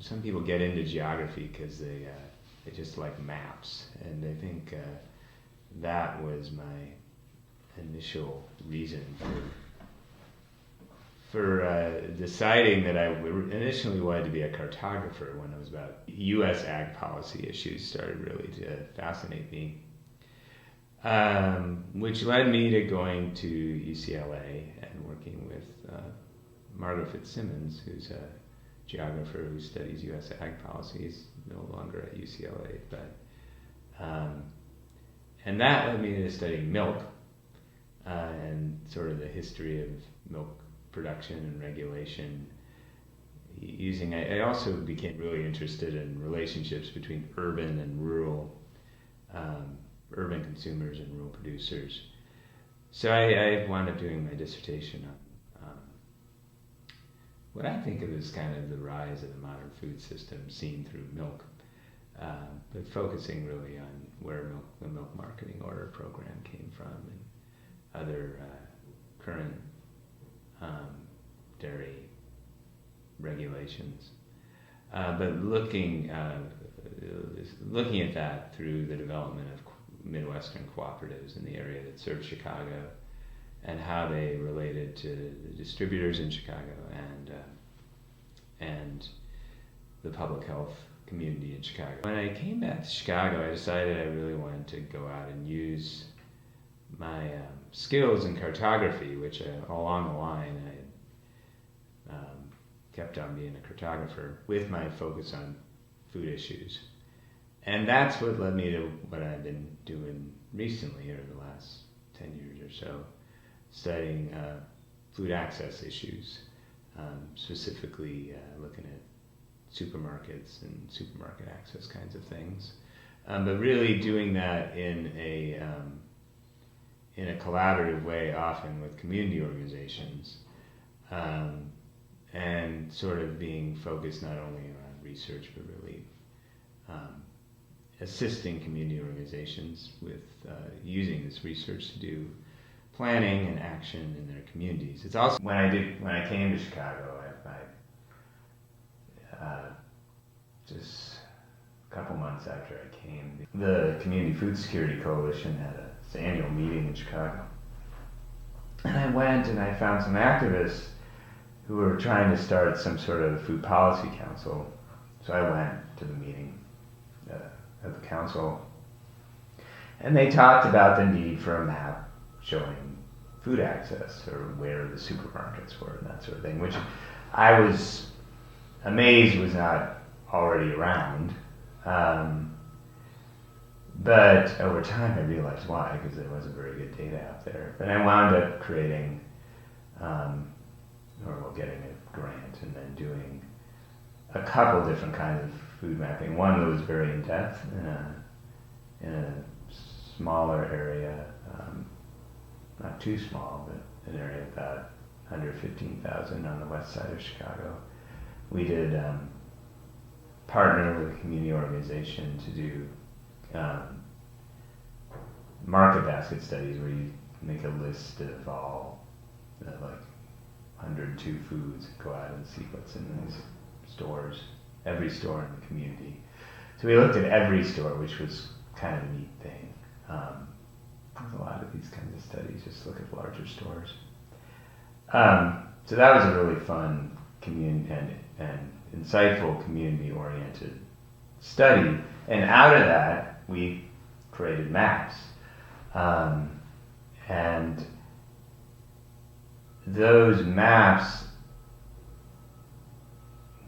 some people get into geography because they just like maps, and I think that was my initial reason for deciding that I initially wanted to be a cartographer when it was about U.S. ag policy issues started really to fascinate me, which led me to going to UCLA and working with Margaret Fitzsimmons, who's a geographer who studies U.S. ag policy. He's no longer at UCLA, but and that led me to studying milk and sort of the history of milk production and regulation. I also became really interested in relationships between urban and rural, urban consumers and rural producers. So I wound up doing my dissertation on what I think of as kind of the rise of the modern food system seen through milk, but focusing really on where the milk marketing order program came from and other current dairy regulations. But looking at that through the development of Midwestern cooperatives in the area that served Chicago, and how they related to the distributors in Chicago and the public health community in Chicago. When I came back to Chicago, I decided I really wanted to go out and use my skills in cartography, which along the line I kept on being a cartographer with my focus on food issues. And that's what led me to what I've been doing recently over the last 10 years or so, studying food access issues, specifically looking at supermarkets and supermarket access kinds of things, but really doing that in a collaborative way, often with community organizations, and sort of being focused not only on research but really assisting community organizations with using this research to do planning and action in their communities. It's also when I came to Chicago, just a couple months after I came, the Community Food Security Coalition had its annual meeting in Chicago, and I went and I found some activists who were trying to start some sort of food policy council. So I went to the meeting of the council, and they talked about the need for a map showing food access or where the supermarkets were and that sort of thing, which I was amazed was not already around. But over time I realized why, because there wasn't very good data out there. But I wound up creating, getting a grant and then doing a couple different kinds of food mapping. One that was very in depth in a smaller area, not too small, but an area about under 15,000 on the west side of Chicago. We did partner with a community organization to do market basket studies, where you make a list of all like 102 foods, go out and see what's in these stores, every store in the community. So we looked at every store, which was kind of a neat thing. There's a lot of these kinds of studies, just look at larger stores. So that was a really fun and insightful community-oriented study. And out of that, we created maps. And those maps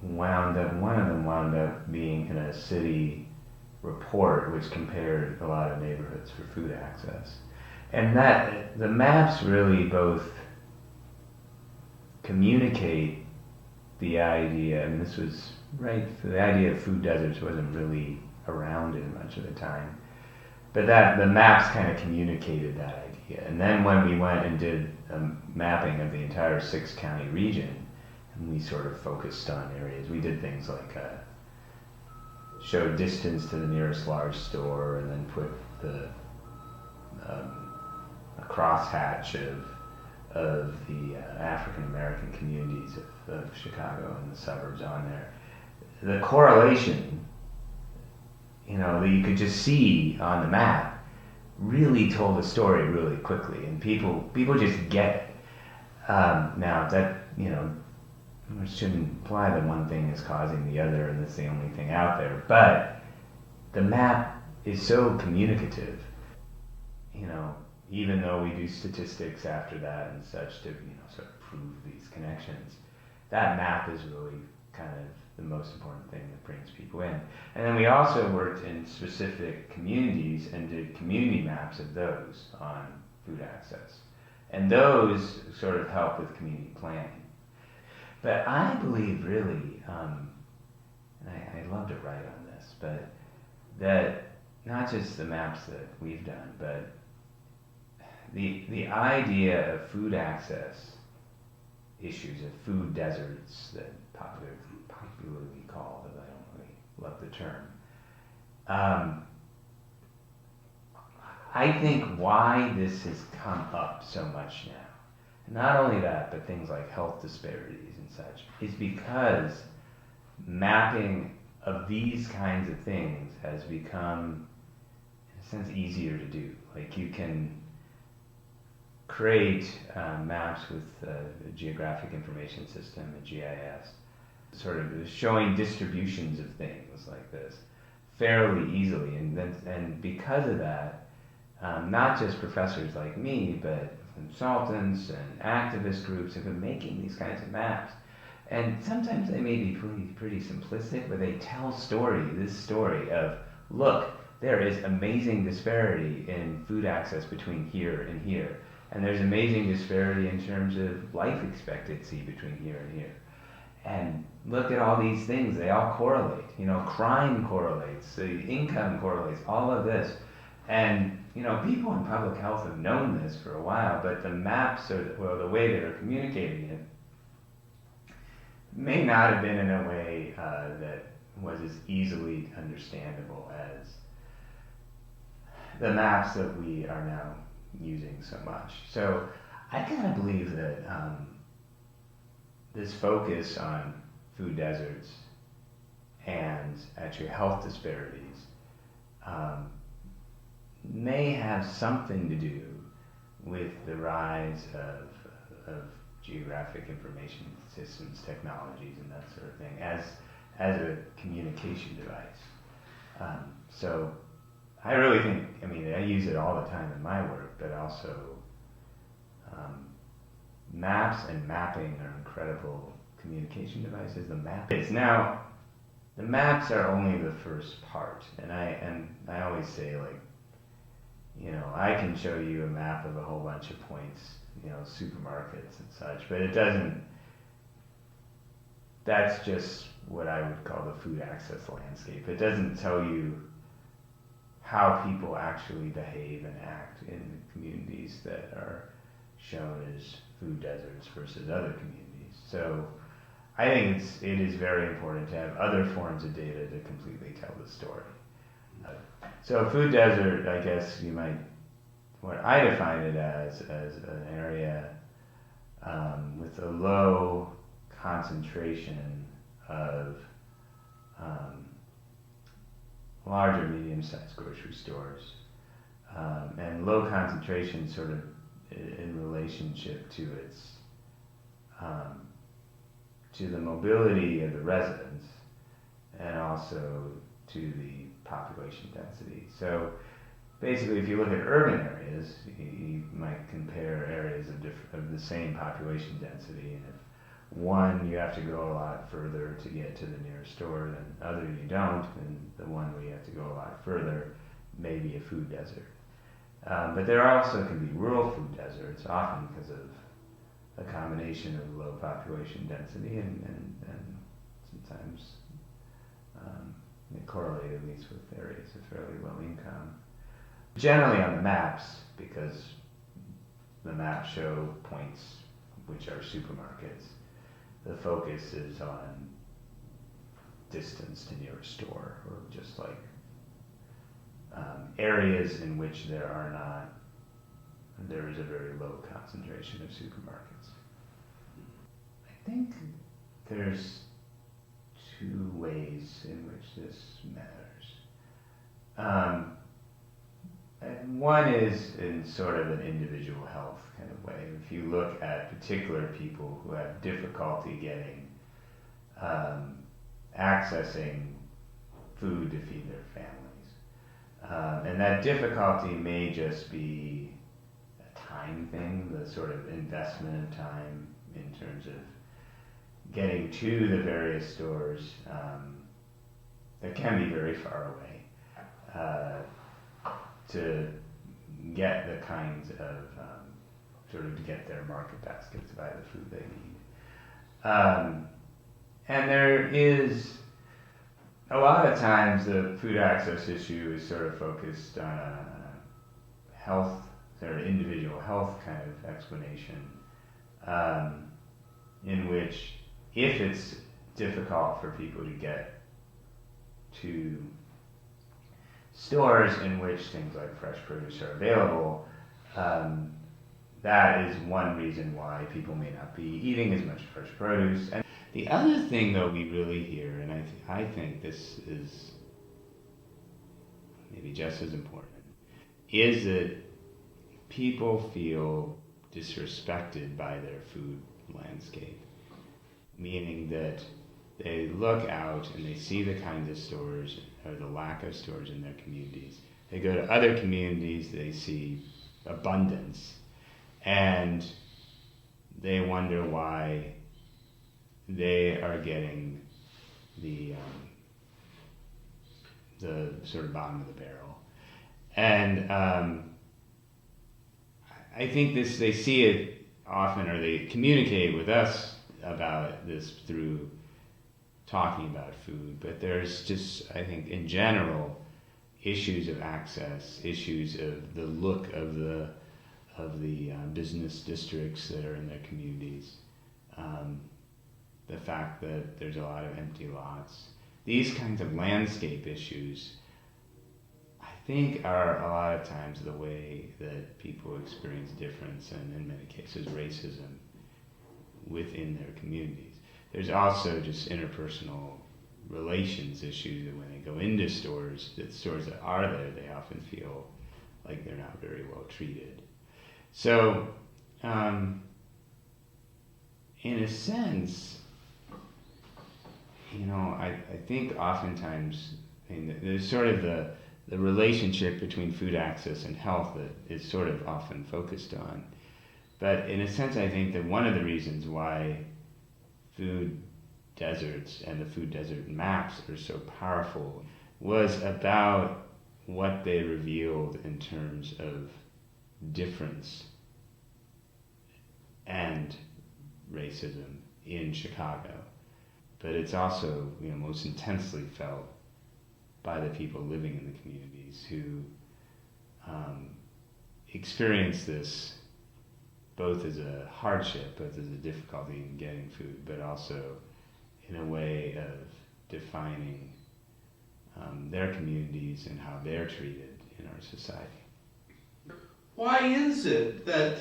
one of them wound up being in a city report which compared a lot of neighborhoods for food access. And that the maps really both communicate the idea, and this was right, the idea of food deserts wasn't really around in much of the time, but that the maps kind of communicated that idea. And then when we went and did a mapping of the entire 6-county region, and we sort of focused on areas, we did things like show distance to the nearest large store, and then put a crosshatch of the African American communities of Chicago and the suburbs on there. the correlation, that you could just see on the map really told a story really quickly, and people just get it. Now that, it shouldn't imply that one thing is causing the other and it's the only thing out there, but the map is so communicative, even though we do statistics after that and such to, sort of prove these connections, that map is really kind of the most important thing that brings people in. And then we also worked in specific communities and did community maps of those on food access. And those sort of help with community planning. But I believe really, and I love to write on this, but that not just the maps that we've done, but the idea of food access issues, of food deserts that popularly called, but I don't really love the term. I think why this has come up so much now, not only that, but things like health disparities and such, is because mapping of these kinds of things has become, in a sense, easier to do. Like you can create maps with Geographic Information System, a GIS, sort of showing distributions of things like this fairly easily, and because of that, not just professors like me, but consultants and activist groups have been making these kinds of maps. And sometimes they may be pretty simplistic, but they tell this story of, look, there is amazing disparity in food access between here and here. And there's amazing disparity in terms of life expectancy between here and here. And look at all these things, they all correlate. Crime correlates, the income correlates, all of this. And, people in public health have known this for a while, but the maps, the way they were communicating it, may not have been in a way that was as easily understandable as the maps that we are now using so much. So I kind of believe that this focus on food deserts and actually health disparities may have something to do with the rise of geographic information systems technologies and that sort of thing as a communication device. So I really think, I use it all the time in my work, but also maps and mapping are incredible communication devices. Now, the maps are only the first part, and I always say, like, I can show you a map of a whole bunch of points, supermarkets and such, but that's just what I would call the food access landscape. It doesn't tell you how people actually behave and act in the communities that are shown as food deserts versus other communities. So I think it is very important to have other forms of data to completely tell the story. So food desert, I guess what I define it as an area with a low concentration of large or medium-sized grocery stores, and low concentration sort of in relationship to its to the mobility of the residents and also to the population density. So basically, if you look at urban areas, you might compare areas of the same population density, and if one you have to go a lot further to get to the nearest store than other you don't, and the one where you have to go a lot further may be a food desert. But there also can be rural food deserts, often because of a combination of low population density and sometimes they correlate at least with areas of fairly low income. Generally on the maps, because the maps show points which are supermarkets, the focus is on distance to nearest store, or just like areas in which there is a very low concentration of supermarkets. I think there's two ways in which this matters. And one is in sort of an individual health kind of way. If you look at particular people who have difficulty getting accessing food to feed their families, and that difficulty may just be a time thing, the sort of investment of time in terms of getting to the various stores that can be very far away, to get the kinds of sort of to get their market baskets to buy the food they need. And there is a lot of times the food access issue is sort of focused on a health, sort of individual health kind of explanation, in which if it's difficult for people to get to stores in which things like fresh produce are available, that is one reason why people may not be eating as much fresh produce. And the other thing, though, we really hear, and I think this is maybe just as important, is that people feel disrespected by their food landscape. Meaning that they look out and they see the kinds of stores or the lack of stores in their communities. They go to other communities, they see abundance, and they wonder why they are getting the sort of bottom of the barrel. And I think they see it often, or they communicate with us about this through talking about food, but there's just, I think, in general, issues of access, issues of the look of the business districts that are in their communities, the fact that there's a lot of empty lots. These kinds of landscape issues, I think, are a lot of times the way that people experience difference and, in many cases, racism within their communities. There's also just interpersonal relations issues that when they go into stores, the stores that are there, they often feel like they're not very well treated. So, in a sense, I think oftentimes, there's sort of the relationship between food access and health that is sort of often focused on. But in a sense, I think that one of the reasons why food deserts and the food desert maps are so powerful was about what they revealed in terms of difference and racism in Chicago. But it's also, most intensely felt by the people living in the communities who experience this both as a hardship, both as a difficulty in getting food, but also in a way of defining their communities and how they're treated in our society. Why is it that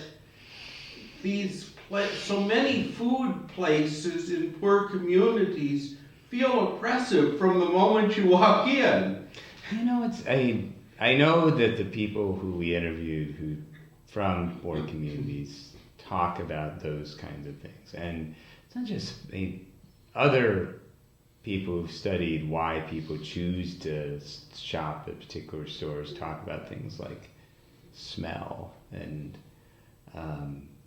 so many food places in poor communities feel oppressive from the moment you walk in? I know that the people who we interviewed from poor communities talk about those kinds of things. And it's not just other people who've studied why people choose to shop at particular stores talk about things like smell and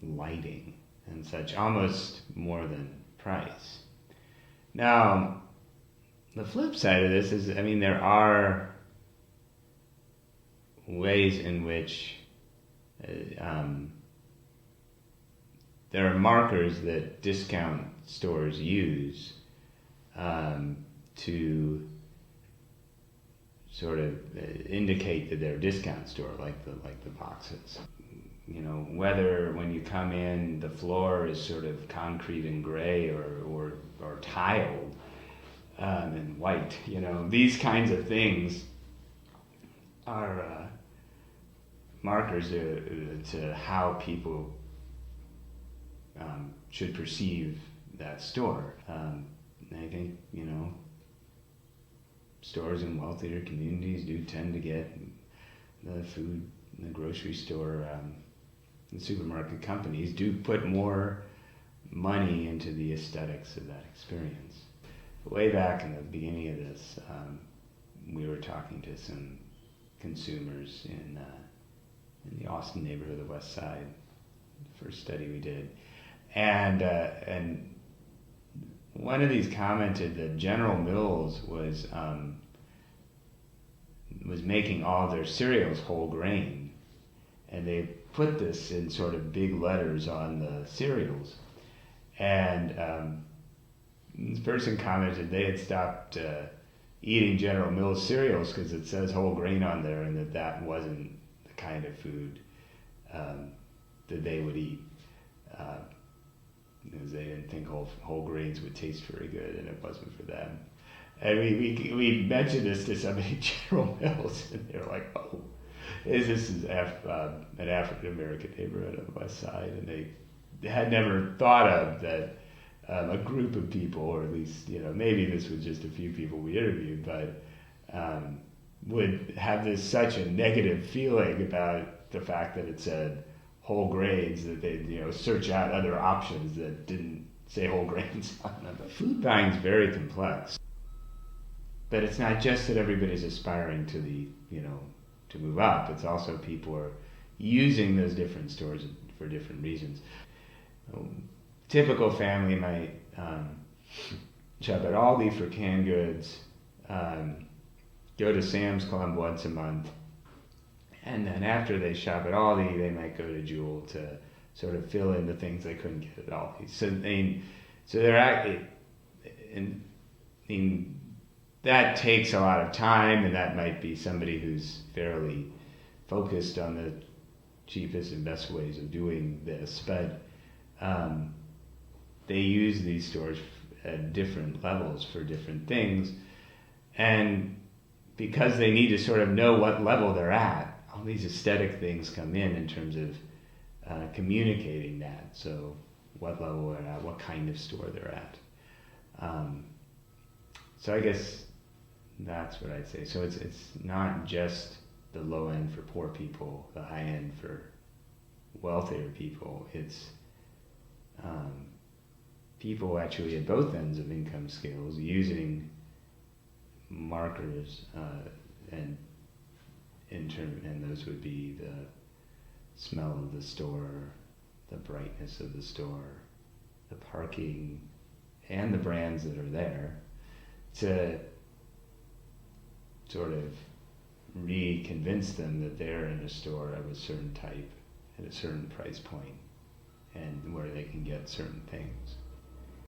lighting and such, almost more than price. Now, the flip side of this is, there are ways in which there are markers that discount stores use to sort of indicate that they're a discount store, like the boxes. Whether when you come in the floor is sort of concrete and gray or tiled and white. These kinds of things are markers to how people should perceive that store. I think, stores in wealthier communities do tend to get the food, the grocery store, the supermarket companies do put more money into the aesthetics of that experience. Way back in the beginning of this, we were talking to some consumers in the Austin neighborhood of the West Side, the first study we did, and one of these commented that General Mills was making all their cereals whole grain, and they put this in sort of big letters on the cereals, and this person commented they had stopped eating General Mills cereals because it says whole grain on there, and that wasn't the kind of food that they would eat. Because they didn't think whole grains would taste very good, and it wasn't for them. And we mentioned this to somebody at General Mills, and they were like, "Oh, this is an African American neighborhood on the West Side," and they had never thought of that a group of people, or at least maybe this was just a few people we interviewed, but would have such a negative feeling about the fact that it said whole grains that they search out other options that didn't say whole grains on them. But food buying is very complex, but it's not just that everybody's aspiring to to move up. It's also people are using those different stores for different reasons. Typical family might shop at Aldi for canned goods, go to Sam's Club once a month, and then after they shop at Aldi, they might go to Jewel to sort of fill in the things they couldn't get at Aldi. So that takes a lot of time, and that might be somebody who's fairly focused on the cheapest and best ways of doing this. But they use these stores at different levels for different things, and because they need to sort of know what level they're at, all these aesthetic things come in terms of communicating that. So what level they're at, what kind of store they're at. So I guess that's what I'd say. So it's not just the low end for poor people, the high end for wealthier people. It's people actually at both ends of income scales using markers and those would be the smell of the store, the brightness of the store, the parking, and the brands that are there, to sort of re-convince them that they're in a store of a certain type at a certain price point and where they can get certain things.